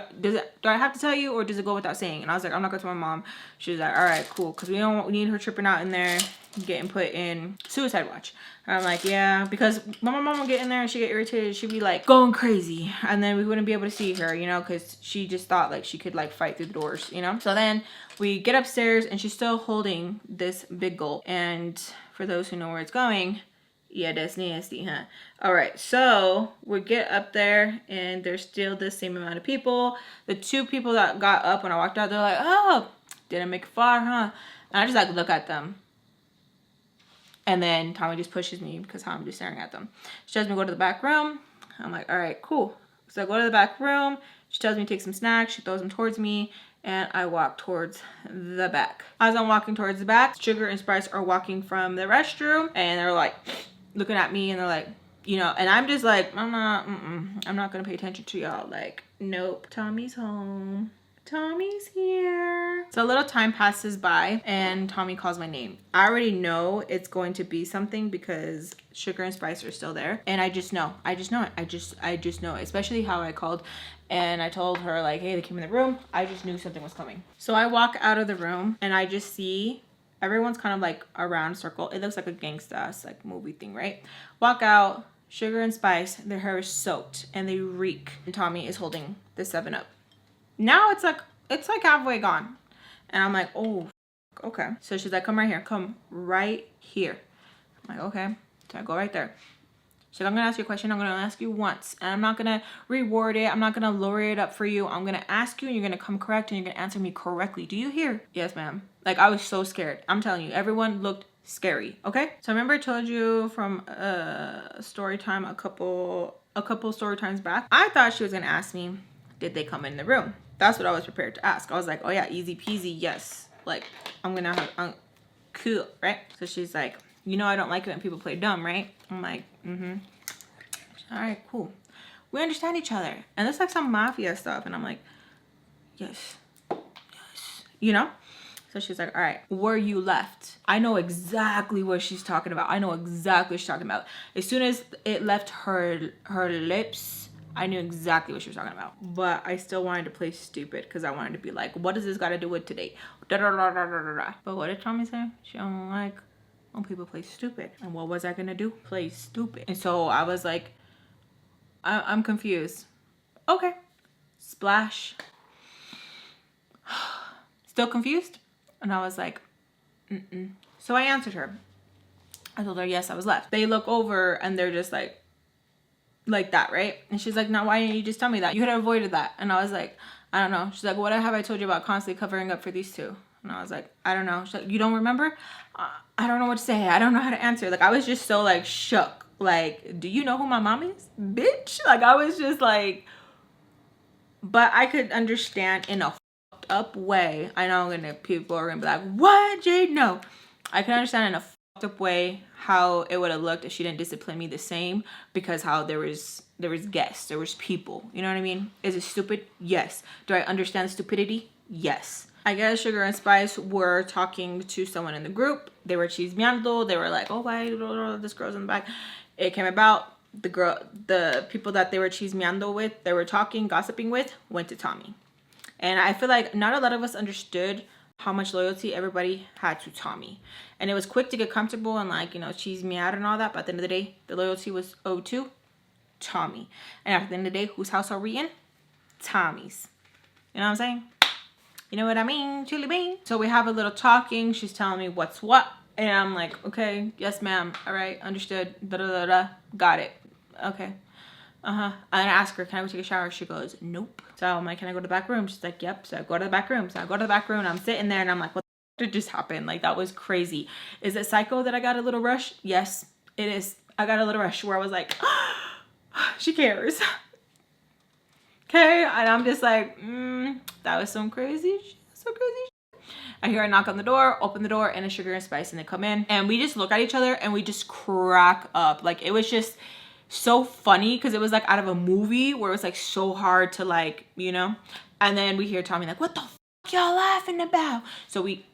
Speaker 1: I have to tell you or does it go without saying? And I was like, I'm not going to tell my mom. She was like, all right, cool. Because we don't need her tripping out in there getting put in suicide watch. And I'm like, yeah, because when my mom would get in there and she get irritated, she'd be like going crazy. And then we wouldn't be able to see her, you know, because she just thought like she could like fight through the doors, you know? So then we get upstairs and she's still holding this big gulp. And for those who know where it's going, Yeah, that's nasty, huh? All right, so we get up there and there's still the same amount of people. The 2 people that got up when I walked out, they're like, oh, didn't make it far, huh? And I just like look at them. And then Tommy just pushes me because I'm just staring at them. She tells me to go to the back room. I'm like, all right, cool. So I go to the back room. She tells me to take some snacks. She throws them towards me. And I walk towards the back. As I'm walking towards the back, Sugar and Spice are walking from the restroom. And they're like looking at me and they're like, you know, and I'm just like, I'm not gonna pay attention to y'all. Like, nope, Tommy's home. Tommy's here. So a little time passes by and Tommy calls my name. I already know it's going to be something because Sugar and Spice are still there. And I just know it. I just know it. Especially how I called and I told her like, hey, they came in the room. I just knew something was coming. So I walk out of the room and I just see everyone's kind of like around a circle. It looks like a gangsta like movie thing, right? Walk out, Sugar and Spice, their hair is soaked and they reek. And Tommy is holding the 7-Up. Now it's like halfway gone. And I'm like, oh, okay. So she's like, come right here. Come right here. I'm like, okay. So I go right there. She's like, I'm going to ask you a question. I'm going to ask you once. And I'm not going to reward it. I'm not going to lower it up for you. I'm going to ask you and you're going to come correct and you're going to answer me correctly. Do you hear? Yes, ma'am. Like, I was so scared. I'm telling you, everyone looked scary. Okay. So I remember I told you from story time a couple story times back. I thought she was going to ask me, did they come in the room? That's what I was prepared to ask. I was like, oh yeah, easy peasy, yes. Like, I'm gonna have, cool, right? So she's like, you know I don't like it when people play dumb, right? I'm like, mm-hmm. All right, cool. We understand each other. And it's like some mafia stuff. And I'm like, yes, yes. You know? So she's like, all right, where you left. I know exactly what she's talking about. I know exactly what she's talking about. As soon as it left her lips, I knew exactly what she was talking about. But I still wanted to play stupid because I wanted to be like, what does this got to do with today? Da, da, da, da, da, da. But what did Tommy say? She don't like when people play stupid. And what was I going to do? Play stupid. And so I was like, I'm confused. Okay. Splash. Still confused? And I was like, mm-mm. So I answered her. I told her, yes, I was left. They look over and they're just like that, right? And she's like, now why didn't you just tell me that? You could have avoided that. And I was like, I don't know. She's like, what have I told you about constantly covering up for these 2? And I was like, I don't know. She's like, you don't remember? I don't know what to say. I don't know how to answer. Like, I was just so like shook. Like, do you know who my mom is? Bitch. Like, I was just like, but I could understand in a fucked up way. I know people are gonna be like, what, Jade? No. I can understand in a fucked up way how it would have looked if she didn't discipline me the same, because how there was guests, there was people, you know what I mean? Is it stupid? Yes. Do I understand the stupidity? Yes. I guess Sugar and Spice were talking to someone in the group. They were chismeando. They were like, oh, why this girl's in the back. It came about the people that they were chismeando with, they were talking, gossiping with, went to Tommy. And I feel like not a lot of us understood how much loyalty everybody had to Tommy. And it was quick to get comfortable and like, you know, cheese me out and all that. But at the end of the day, the loyalty was owed to Tommy. And at the end of the day, whose house are we in? Tommy's. You know what I'm saying? You know what I mean? Chili bean. So we have a little talking. She's telling me what's what. And I'm like, okay, yes, ma'am. All right, understood. Da da da da. Got it. Okay. And I ask her, can I go take a shower? She goes, nope. So I'm like, can I go to the back room? She's like, yep. So I go to the back room. So I go to the back room and I'm sitting there and I'm like, what did just happen? Like, that was crazy. Is it psycho that I got a little rush? Yes, it is. I got a little rush where I was like, she cares. Okay. And I'm just like, that was some crazy shit. So crazy. I hear a knock on the door, open the door, and a Sugar and Spice, and they come in. And we just look at each other and we just crack up. Like, it was just so funny because it was like out of a movie where it was like so hard to like, you know. And then we hear Tommy like, what the fuck y'all laughing about? So we,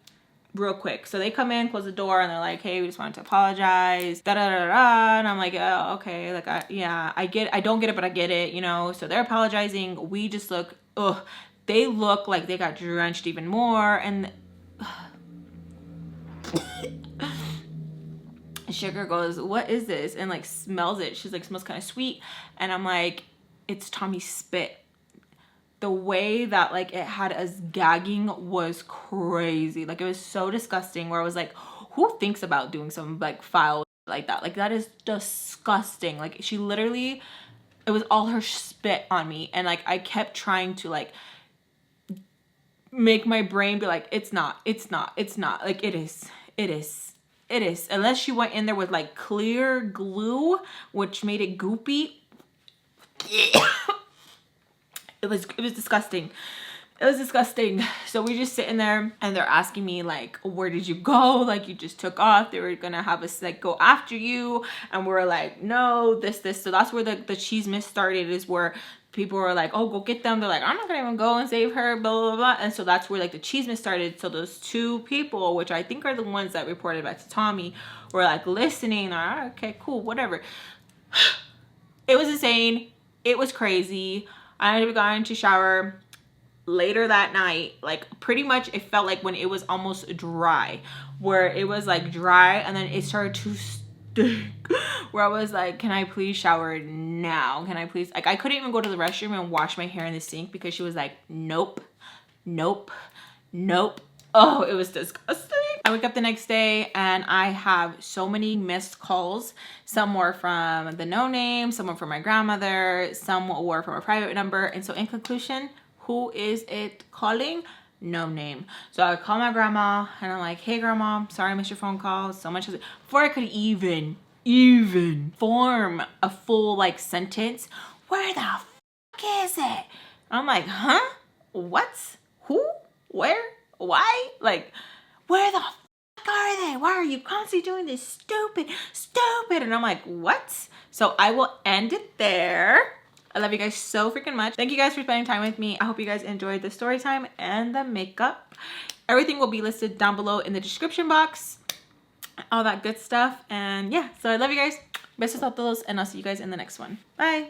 Speaker 1: real quick, so they come in, close the door, and they're like, hey, we just wanted to apologize, da da da da. And I'm like, oh, okay, like, I don't get it, but I get it, you know. So they're apologizing. We just look, ugh, they look like they got drenched even more. And Sugar goes, what is this? And like smells it. She's like, smells kind of sweet. And I'm like, it's Tommy's spit. The way that like it had us gagging was crazy. Like, it was so disgusting where I was like, who thinks about doing some like foul like that. Like, that is disgusting. Like, she literally, it was all her spit on me. And like, I kept trying to like make my brain be like, it's not. Like, it is. Unless she went in there with like clear glue, which made it goopy. It was disgusting. It was disgusting. So we just sitting there and they're asking me like, where did you go? Like, you just took off. They were gonna have us like go after you. And we're like, no, this. So that's where the cheese mist started, is where people were like, oh, go get them. They're like, I'm not gonna even go and save her, blah, blah, blah. And so that's where like the cheese mist started. So those two people, which I think are the ones that reported back to Tommy, were like listening. Like, okay, cool, whatever. It was insane. It was crazy. I ended up going to shower later that night. Like, pretty much it felt like when it was almost dry, where it was like dry and then it started to stink, where I was like, can I please shower now? Can I please, like, I couldn't even go to the restroom and wash my hair in the sink because she was like, nope. Oh, it was disgusting. I wake up the next day and I have so many missed calls. Some were from the no name, some were from my grandmother, some were from a private number. And so in conclusion, who is it calling? No name. So I call my grandma and I'm like, hey grandma, sorry I missed your phone call. So much before I could even form a full like sentence, where the f is it? I'm like, huh? What? Who? Where? Why? Like, where the f are they? Why are you constantly doing this stupid? And I'm like, what? So I will end it there. I love you guys so freaking much. Thank you guys for spending time with me. I hope you guys enjoyed the story time and the makeup. Everything will be listed down below in the description box. All that good stuff. And yeah, so I love you guys. Besos a todos, and I'll see you guys in the next one. Bye.